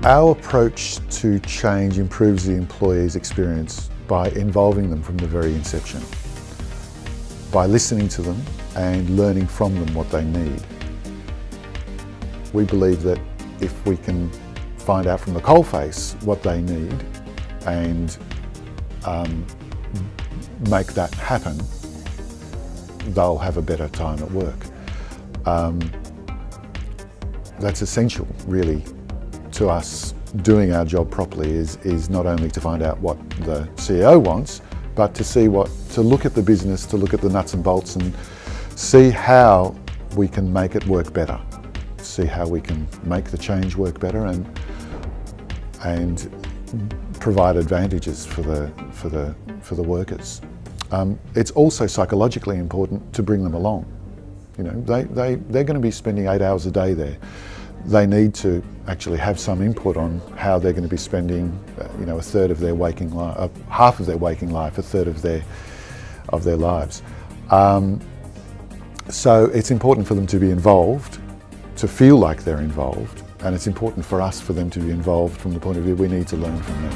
Our approach to change improves the employee's experience by involving them from the very inception, by listening to them and learning from them what they need. We believe that if we can find out from the coalface what they need and make that happen, they'll have a better time at work. That's essential, really, to us doing our job properly is not only to find out what the CEO wants, but to look at the business, to look at the nuts and bolts and see how we can make it work better, see how we can make the change work better and provide advantages for the workers. It's also psychologically important to bring them along. You know, they're going to be spending 8 hours a day there. They need to actually have some input on how they're going to be spending, a third of their waking life, half of their waking life, a third of their lives. So it's important for them to be involved, to feel like they're involved, and it's important for us for them to be involved from the point of view we need to learn from them.